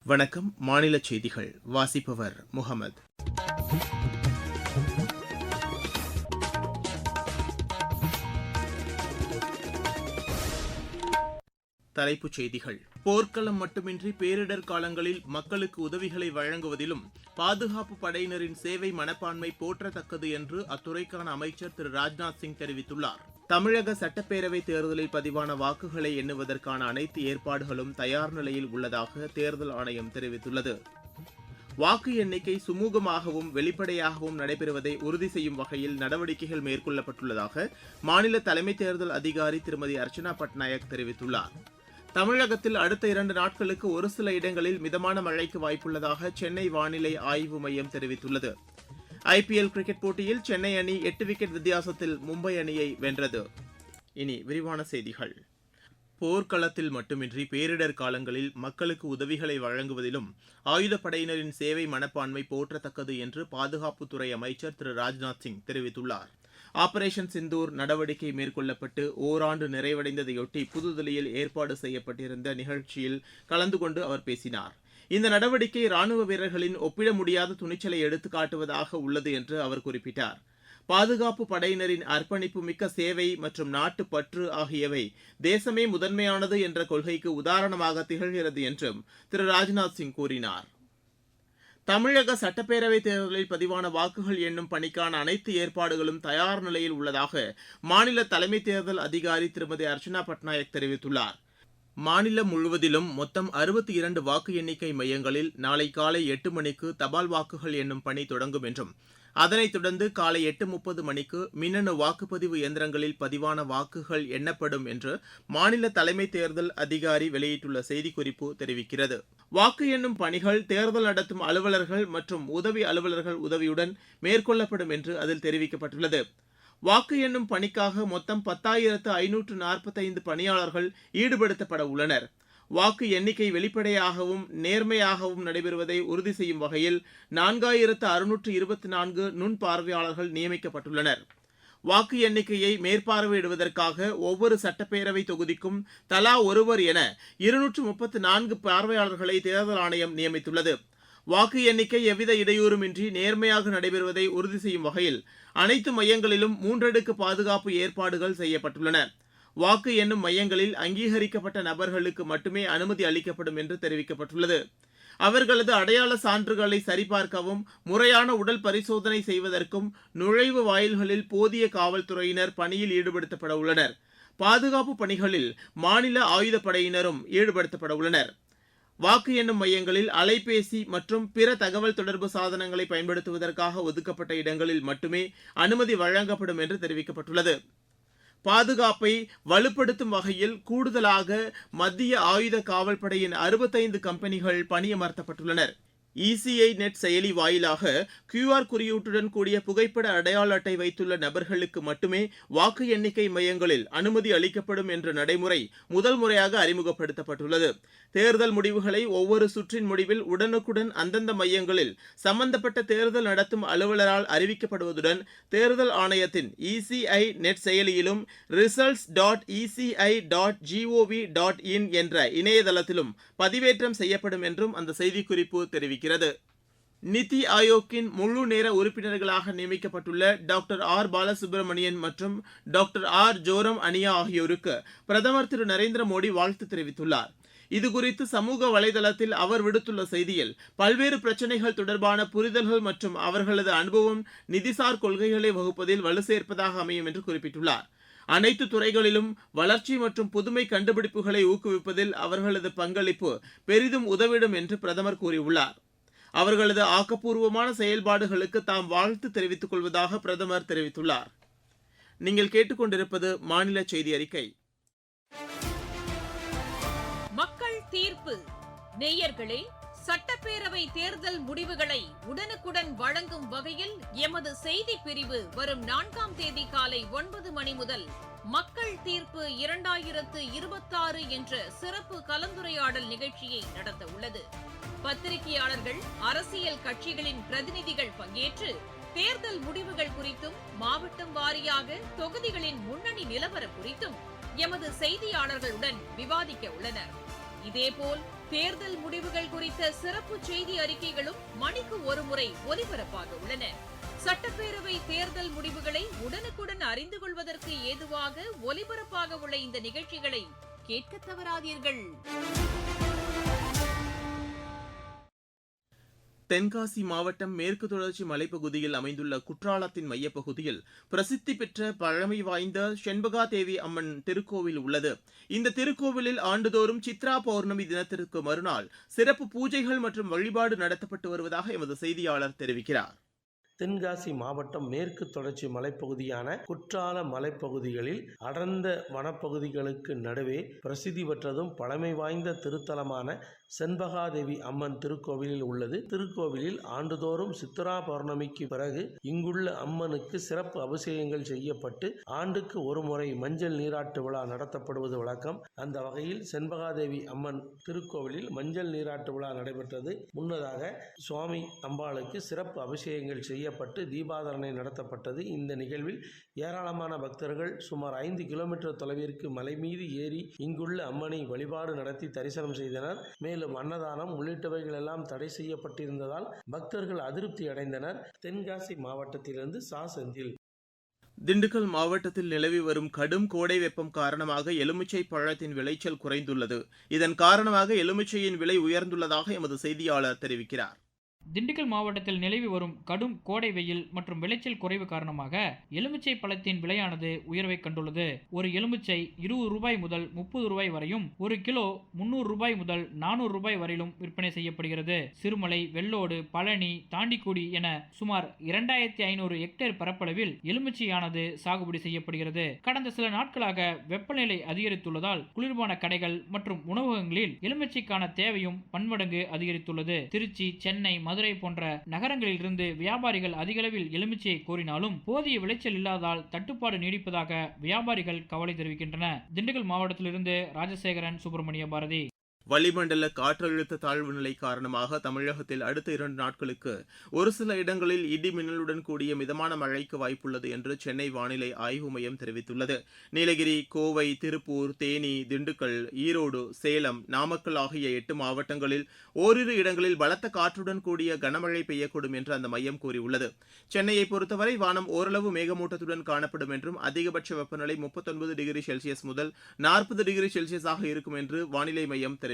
வணக்கம். மாநில செய்திகள் வாசிப்பவர் முகமது. தலைப்புச் செய்திகள். போர்க்களம் மட்டுமின்றி பேரிடர் காலங்களில் மக்களுக்கு உதவிகளை வழங்குவதிலும் பாதுகாப்பு படையினரின் சேவை மனப்பான்மை போற்றத்தக்கது என்று அத்துறைக்கான அமைச்சர் திரு ராஜ்நாத் சிங் தெரிவித்துள்ளார். தமிழக சட்டப்பேரவைத் தேர்தலில் பதிவான வாக்குகளை எண்ணுவதற்கான அனைத்து ஏற்பாடுகளும் தயார் நிலையில் உள்ளதாக தேர்தல் ஆணையம் தெரிவித்துள்ளது. வாக்கு எண்ணிக்கை சுமூகமாகவும் வெளிப்படையாகவும் நடைபெறுவதை உறுதி செய்யும் வகையில் நடவடிக்கைகள் மேற்கொள்ளப்பட்டுள்ளதாக மாநில தலைமை தேர்தல் அதிகாரி திருமதி அர்ச்சனா பட்நாயக் தெரிவித்துள்ளார். தமிழகத்தில் அடுத்த 2 நாட்களுக்கு ஒரு சில இடங்களில் மிதமான மழைக்கு வாய்ப்புள்ளதாக சென்னை வானிலை ஆய்வு மையம் தெரிவித்துள்ளது. IPL கிரிக்கெட் போட்டியில் சென்னை அணி 8 விக்கெட் வித்தியாசத்தில் மும்பை அணியை வென்றது. இனி விரிவான செய்திகள். போர்க்களத்தில் மட்டுமின்றி பேரிடர் காலங்களில் மக்களுக்கு உதவிகளை வழங்குவதிலும் ஆயுதப்படையினரின் சேவை மனப்பான்மை போற்றத்தக்கது என்று பாதுகாப்புத்துறை அமைச்சர் திரு ராஜ்நாத் சிங் தெரிவித்துள்ளார். ஆபரேஷன் சிந்தூர் நடவடிக்கை மேற்கொள்ளப்பட்டு ஓராண்டு நிறைவடைந்ததையொட்டி புதுதில்லியில் ஏற்பாடு செய்யப்பட்டிருந்த நிகழ்ச்சியில் கலந்து கொண்டு அவர் பேசினார். இந்த நடவடிக்கை ராணுவ வீரர்களின் ஒப்பிட முடியாத துணிச்சலை எடுத்துக் காட்டுவதாக உள்ளது என்று அவர் குறிப்பிட்டார். பாதுகாப்பு படையினரின் அர்ப்பணிப்பு மிக்க சேவை மற்றும் நாட்டுப்பற்று ஆகியவை தேசமே முதன்மையானது என்ற கொள்கைக்கு உதாரணமாக திகழ்கிறது என்றும் திரு ராஜ்நாத் சிங் கூறினார். தமிழக சட்டப்பேரவைத் தேர்தலில் பதிவான வாக்குகள் எண்ணும் பணிக்கான அனைத்து ஏற்பாடுகளும் தயார் நிலையில் உள்ளதாக மாநில தலைமை தேர்தல் அதிகாரி திருமதி அர்ச்சனா பட்நாயக் தெரிவித்துள்ளார். மாநிலம் முழுவதிலும் மொத்தம் 62 வாக்கு எண்ணிக்கை மையங்களில் நாளை காலை 8 மணிக்கு தபால் வாக்குகள் எண்ணும் பணி தொடங்கும் என்றும் அதனைத் தொடர்ந்து காலை 8:30 மணிக்கு மின்னணு வாக்குப்பதிவு இயந்திரங்களில் பதிவான வாக்குகள் எண்ணப்படும் என்று மாநில தலைமை தேர்தல் அதிகாரி வெளியிட்டுள்ள செய்திக்குறிப்பு தெரிவிக்கிறது. வாக்கு எண்ணும் பணிகள் தேர்தல் நடத்தும் அலுவலர்கள் மற்றும் உதவி அலுவலர்கள் உதவியுடன் மேற்கொள்ளப்படும் என்று அதில் தெரிவிக்கப்பட்டுள்ளது. வாக்கு எண்ணும் பணிக்காக மொத்தம் 10,545 பணியாளர்கள் ஈடுபடுத்தப்பட உள்ளனர். வாக்கு எண்ணிக்கை வெளிப்படையாகவும் நேர்மையாகவும் நடைபெறுவதை உறுதி செய்யும் வகையில் 4,624 நுண்பார்வையாளர்கள் நியமிக்கப்பட்டுள்ளனர். வாக்கு எண்ணிக்கையை மேற்பார்வையிடுவதற்காக ஒவ்வொரு சட்டப்பேரவை தொகுதிக்கும் தலா ஒருவர் என 234 பார்வையாளர்களை தேர்தல் ஆணையம் நியமித்துள்ளது. வாக்கு எண்ணிக்கை எவ்வித இடையூறுமின்றி நேர்மையாக நடைபெறுவதை உறுதி செய்யும் வகையில் அனைத்து மையங்களிலும் 3 அடுக்கு பாதுகாப்பு ஏற்பாடுகள் செய்யப்பட்டுள்ளன. வாக்கு எண்ணும் மையங்களில் அங்கீகரிக்கப்பட்ட நபர்களுக்கு மட்டுமே அனுமதி அளிக்கப்படும் என்று தெரிவிக்கப்பட்டுள்ளது. அவர்களது அடையாள சான்றுகளை சரிபார்க்கவும் முறையான உடல் பரிசோதனை செய்வதற்கும் நுழைவு வாயில்களில் போதிய காவல்துறையினர் பணியில் ஈடுபடுத்தப்பட உள்ளனர். பாதுகாப்பு பணிகளில் மாநில ஆயுதப்படையினரும் ஈடுபடுத்தப்பட உள்ளனர். வாக்கு எண்ணும் மையங்களில் அலைபேசி மற்றும் பிற தகவல் தொடர்பு சாதனங்களை பயன்படுத்துவதற்காக ஒதுக்கப்பட்ட இடங்களில் மட்டுமே அனுமதி வழங்கப்படும் என்று தெரிவிக்கப்பட்டுள்ளது. பாதுகாப்பை வலுப்படுத்தும் வகையில் கூடுதலாக மத்திய ஆயுத காவல்படையின் 65 கம்பெனிகள் பணியமர்த்தப்பட்டுள்ளனர். ECI நெட் செயலி வாயிலாக QR குறியீட்டுடன் கூடிய புகைப்பட அடையாள அட்டை வைத்துள்ள நபர்களுக்கு மட்டுமே வாக்கு எண்ணிக்கை மையங்களில் அனுமதி அளிக்கப்படும் என்ற நடைமுறை முதல் முறையாக அறிமுகப்படுத்தப்பட்டுள்ளது. தேர்தல் முடிவுகளை ஒவ்வொரு சுற்றின் முடிவில் உடனுக்குடன் அந்தந்த மையங்களில் சம்பந்தப்பட்ட தேர்தல் நடத்தும் அலுவலரால் அறிவிக்கப்படுவதுடன் தேர்தல் ஆணையத்தின் ECI நெட் செயலியிலும் results.eci.gov.in என்ற இணையதளத்திலும் பதிவேற்றம் செய்யப்படும் என்றும் அந்த செய்திக்குறிப்பு தெரிவிக்கிறது. நிதி ஆயோக்கின் முழு நேர உறுப்பினர்களாக நியமிக்கப்பட்டுள்ள டாக்டர் ஆர் பாலசுப்ரமணியன் மற்றும் டாக்டர் ஆர் ஜோரம் அனியா ஆகியோருக்கு பிரதமர் திரு நரேந்திர மோடி வாழ்த்து தெரிவித்துள்ளார். இதுகுறித்து சமூக வலைதளத்தில் அவர் விடுத்துள்ள செய்தியில் பல்வேறு பிரச்சினைகள் தொடர்பான புரிதல்கள் மற்றும் அவர்களது அனுபவம் நிதிசார் கொள்கைகளை வகுப்பதில் வலு சேர்ப்பதாக அமையும் என்று குறிப்பிட்டுள்ளார். அனைத்து துறைகளிலும் வளர்ச்சி மற்றும் புதுமை கண்டுபிடிப்புகளை ஊக்குவிப்பதில் அவர்களது பங்களிப்பு பெரிதும் உதவிடும் என்று பிரதமர் கூறியுள்ளார். அவர்களது ஆக்கப்பூர்வமான செயல்பாடுகளுக்கு தாம் வாழ்த்து தெரிவித்துக் கொள்வதாக பிரதமர் தெரிவித்துள்ளார். நீங்கள் கேட்டுக்கொண்டிருப்பது மாநில செய்தி அறிக்கை. மக்கள் தீர்ப்பு. நேயர்களே, சட்டப்பேரவை தேர்தல் முடிவுகளை உடனுக்குடன் வழங்கும் வகையில் எமது செய்தி பிரிவு வரும் 4ஆம் தேதி காலை 9 மணி முதல் மக்கள் தீர்ப்பு 2026 என்ற சிறப்பு கலந்துரையாடல் நிகழ்ச்சியை நடத்த உள்ளது. பத்திரிகையாளர்கள், அரசியல் கட்சிகளின் பிரதிநிதிகள் பங்கேற்று தேர்தல் முடிவுகள் குறித்தும் மாவட்டம் வாரியாக தொகுதிகளின் முன்னணி நிலவரம் குறித்தும் எமது செய்தியாளர்களுடன் விவாதிக்க உள்ளனர். இதேபோல் தேர்தல் முடிவுகள் குறித்த சிறப்பு செய்தி அறிக்கைகளும் மணிக்கு ஒருமுறை ஒலிபரப்பாக உள்ளன. சட்டப்பேரவை தேர்தல் முடிவுகளை உடனுக்குடன் அறிந்து கொள்வதற்கு ஏதுவாக ஒலிபரப்பாக உள்ள இந்த நிகழ்ச்சிகளை கேட்க தவறாதீர்கள். தென்காசி மாவட்டம் மேற்கு தொடர்ச்சி மலைப்பகுதியில் அமைந்துள்ள குற்றாலத்தின் மையப்பகுதியில் பிரசித்தி பெற்ற பழமை வாய்ந்த செண்பகா தேவி அம்மன் திருக்கோவில் உள்ளது. இந்த திருக்கோவிலில் ஆண்டுதோறும் சித்ரா பௌர்ணமி தினத்திற்கு மறுநாள் சிறப்பு பூஜைகள் மற்றும் வழிபாடு நடத்தப்பட்டு வருவதாக எமது செய்தியாளர் தெரிவிக்கிறார். தென்காசி மாவட்டம் மேற்கு தொடர்ச்சி மலைப்பகுதியான குற்றால மலைப்பகுதிகளில் அடர்ந்த வனப்பகுதிகளுக்கு நடுவே பிரசித்தி பெற்றதும் பழமை வாய்ந்த திருத்தலமான செண்பகாதேவி அம்மன் திருக்கோவிலில் உள்ளது. திருக்கோவிலில் ஆண்டுதோறும் சித்ரா பௌர்ணமிக்கு பிறகு இங்குள்ள அம்மனுக்கு சிறப்பு அபிஷேகங்கள் செய்யப்பட்டு ஆண்டுக்கு ஒரு முறை மஞ்சள் நீராட்டு விழா நடத்தப்படுவது வழக்கம். அந்த வகையில் செண்பகாதேவி அம்மன் திருக்கோவிலில் மஞ்சள் நீராட்டு விழா நடைபெற்றது. முன்னதாக சுவாமி அம்பாளுக்கு சிறப்பு அபிஷேகங்கள் செய்யப்பட்டு தீபாராதனை நடத்தப்பட்டது. இந்த நிகழ்வில் ஏராளமான பக்தர்கள் சுமார் 5 கிலோமீட்டர் தொலைவிற்கு மலை மீது ஏறி இங்குள்ள அம்மனை வழிபாடு நடத்தி தரிசனம் செய்தனர். மேலும் அன்னதானம் உள்ளிட்டவைகள் எல்லாம் தடை செய்யப்பட்டிருந்ததால் பக்தர்கள் அதிருப்தி அடைந்தனர். தென்காசி மாவட்டத்திலிருந்து செந்தில். திண்டுக்கல் மாவட்டத்தில் நிலவி வரும் கடும் கோடை வெப்பம் காரணமாக எலுமிச்சை பழத்தின் விளைச்சல் குறைந்துள்ளது. இதன் காரணமாக எலுமிச்சையின் விலை உயர்ந்துள்ளதாக எமது செய்தியாளர் தெரிவிக்கிறார். திண்டுக்கல் மாவட்டத்தில் நிலவி வரும் கடும் கோடை வெயில் மற்றும் விளைச்சல் குறைவு காரணமாக எலுமிச்சை பழத்தின் விலையானது உயர்வை கண்டுள்ளது. ஒரு எலுமிச்சை 20 ரூபாய் முதல் 30 ரூபாய் வரையும், ஒரு கிலோ 300 ரூபாய் முதல் 400 ரூபாய் வரையிலும் விற்பனை செய்யப்படுகிறது. சிறுமலை, வெள்ளோடு, பழனி, தாண்டிக்குடி என சுமார் 2500 ஹெக்டேர் பரப்பளவில் எலுமிச்சையானது சாகுபடி செய்யப்படுகிறது. கடந்த சில நாட்களாக வெப்பநிலை அதிகரித்துள்ளதால் குளிர்பான கடைகள் மற்றும் உணவகங்களில் எலுமிச்சைக்கான தேவையும் பன்மடங்கு அதிகரித்துள்ளது. திருச்சி, சென்னை, மதுரை போன்ற நகரங்களில் இருந்து வியாபாரிகள் அதிகளவில் எலுமிச்சையை கோரினாலும் போதிய விளைச்சல் இல்லாதால் தட்டுப்பாடு நீடிப்பதாக வியாபாரிகள் கவலை தெரிவிக்கின்றனர். திண்டுக்கல் மாவட்டத்திலிருந்து ராஜசேகரன், சுப்பிரமணிய பாரதி. வளிமண்டல காற்றழுத்த தாழ்வு நிலை காரணமாக தமிழகத்தில் அடுத்த 2 நாட்களுக்கு ஒரு சில இடங்களில் இடி மின்னலுடன் கூடிய மிதமான மழைக்கு வாய்ப்புள்ளது என்று சென்னை வானிலை ஆய்வு மையம் தெரிவித்துள்ளது. நீலகிரி, கோவை, திருப்பூர், தேனி, திண்டுக்கல், ஈரோடு, சேலம், நாமக்கல் ஆகிய 8 மாவட்டங்களில் ஓரிரு இடங்களில் பலத்த காற்றுடன் கூடிய கனமழை பெய்யக்கூடும் என்று அந்த மையம் கூறியுள்ளது. சென்னையை பொறுத்தவரை வானம் ஓரளவு மேகமூட்டத்துடன் காணப்படும் என்றும் அதிகபட்ச வெப்பநிலை 39 டிகிரி செல்சியஸ் முதல் 40 டிகிரி செல்சியஸாக இருக்கும் என்று வானிலை மையம் தெரிவித்துள்ளது.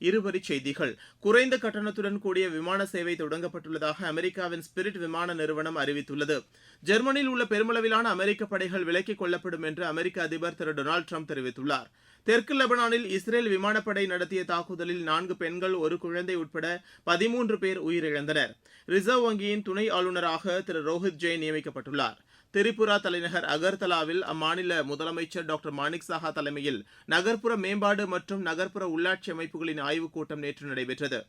இருவரிச் செய்திகள். குறைந்த கட்டணத்துடன் கூடிய விமான சேவை தொடங்கப்பட்டுள்ளதாக அமெரிக்காவின் ஸ்பிரிட் விமான நிறுவனம் அறிவித்துள்ளது. ஜெர்மனியில் உள்ள பெருமளவிலான அமெரிக்க படைகள் விலக்கிக் கொள்ளப்படும் என்று அமெரிக்க அதிபர் திரு டொனால்டு டிரம்ப் தெரிவித்துள்ளார். தெற்கு லெபனானில் இஸ்ரேல் விமானப்படை நடத்திய தாக்குதலில் 4 பெண்கள், 1 குழந்தை உட்பட 13 பேர் உயிரிழந்தனர். ரிசர்வ் வங்கியின் துணை ஆளுநராக திரு ரோஹித் ஜெயின் நியமிக்கப்பட்டுள்ளார். திரிபுரா தலைநகர் அகர்தலாவில் அம்மாநில முதலமைச்சர் டாக்டர் மாணிக் சாஹா தலைமையில் நகர்ப்புற மேம்பாடு மற்றும் நகர்ப்புற உள்ளாட்சி அமைப்புகளின் ஆய்வுக் கூட்டம் நேற்று நடைபெற்றது.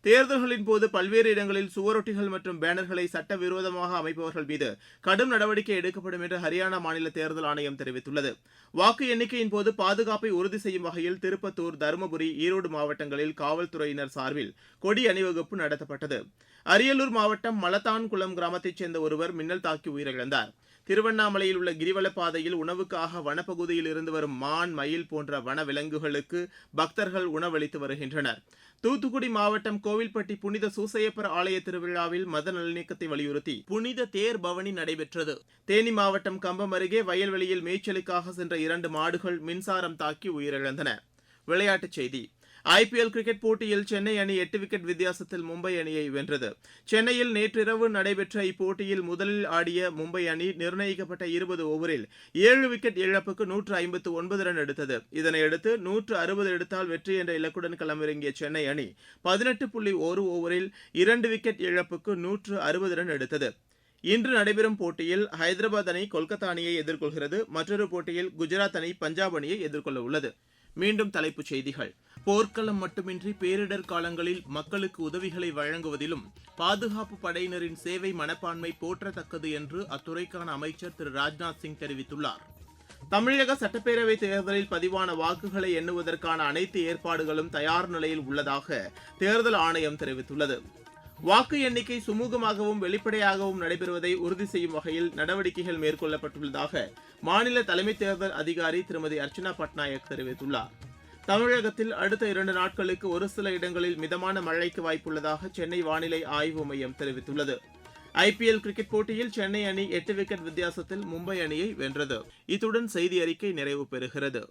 தேர்தல்களின் போது பல்வேறு இடங்களில் சுவரொட்டிகள் மற்றும் பேனர்களை சட்டவிரோதமாக அமைப்பவர்கள் மீது கடும் நடவடிக்கை எடுக்கப்படும் என்று ஹரியானா மாநில தேர்தல் ஆணையம் தெரிவித்துள்ளது. வாக்கு எண்ணிக்கையின் போது பாதுகாப்பை உறுதி செய்யும் வகையில் திருப்பத்தூர், தருமபுரி, ஈரோடு மாவட்டங்களில் காவல்துறையினர் சார்பில் கொடி அணிவகுப்பு நடத்தப்பட்டது. அரியலூர் மாவட்டம் மலத்தான்குளம் கிராமத்தைச் சேர்ந்த ஒருவர் மின்னல் தாக்கி உயிரிழந்தார். திருவண்ணாமலையில் உள்ள கிரிவலப்பாதையில் உணவுக்காக வனப்பகுதியில் இருந்து வரும் மான், மயில் போன்ற வன விலங்குகளுக்கு பக்தர்கள் உணவளித்து வருகின்றனர். தூத்துக்குடி மாவட்டம் கோவில்பட்டி புனித சூசையப்பர் ஆலய திருவிழாவில் மத நல்லிணக்கத்தை வலியுறுத்தி புனித தேர் பவனி நடைபெற்றது. தேனி மாவட்டம் கம்பம் அருகே வயல்வெளியில் மேய்ச்சலுக்காக சென்ற 2 மாடுகள் மின்சாரம் தாக்கி உயிரிழந்தன. விளையாட்டுச் செய்தி. IPL கிரிக்கெட் போட்டியில் சென்னை அணி 8 விக்கெட் வித்தியாசத்தில் மும்பை அணியை வென்றது. சென்னையில் நேற்றிரவு நடைபெற்ற இப்போட்டியில் முதலில் ஆடிய மும்பை அணி நிர்ணயிக்கப்பட்ட 20 ஓவரில் 7 விக்கெட் இழப்புக்கு 159 ரன் எடுத்தது. இதனையடுத்து 160 எடுத்தால் வெற்றி என்ற இலக்குடன் களமிறங்கிய சென்னை அணி 18.1 ஓவரில் 2 விக்கெட் இழப்புக்கு 160 ரன் எடுத்தது. இன்று நடைபெறும் போட்டியில் ஹைதராபாத் அணி கொல்கத்தா அணியை எதிர்கொள்கிறது. மற்றொரு போட்டியில் குஜராத் அணி பஞ்சாப் அணியை எதிர்கொள்ள உள்ளது. மீண்டும் தலைப்புச் செய்திகள். போர்க்களம் மட்டுமின்றி பேரிடர் காலங்களில் மக்களுக்கு உதவிகளை வழங்குவதிலும் பாதுகாப்பு படையினரின் சேவை மனப்பான்மை போற்றத்தக்கது என்று அத்துறைக்கான அமைச்சர் திரு ராஜ்நாத் சிங் தெரிவித்துள்ளார். தமிழக சட்டப்பேரவைத் தேர்தலில் பதிவான வாக்குகளை எண்ணுவதற்கான அனைத்து ஏற்பாடுகளும் தயார் நிலையில் உள்ளதாக தேர்தல் ஆணையம் தெரிவித்துள்ளது. வாக்கு எண்ணிக்கை சுமூகமாகவும் வெளிப்படையாகவும் நடைபெறுவதை உறுதி செய்யும் வகையில் நடவடிக்கைகள் மேற்கொள்ளப்பட்டுள்ளதாக மாநில தலைமை தேர்தல் அதிகாரி திருமதி அர்ச்சனா பட்நாயக் தெரிவித்துள்ளார். தமிழகத்தில் அடுத்த 2 நாட்களுக்கு ஒரு சில இடங்களில் மிதமான மழைக்கு வாய்ப்புள்ளதாக சென்னை வானிலை ஆய்வு மையம் தெரிவித்துள்ளது. IPL கிரிக்கெட் போட்டியில் சென்னை அணி 8 விக்கெட் வித்தியாசத்தில் மும்பை அணியை வென்றது. இத்துடன் செய்தி அறிக்கை நிறைவு பெறுகிறது.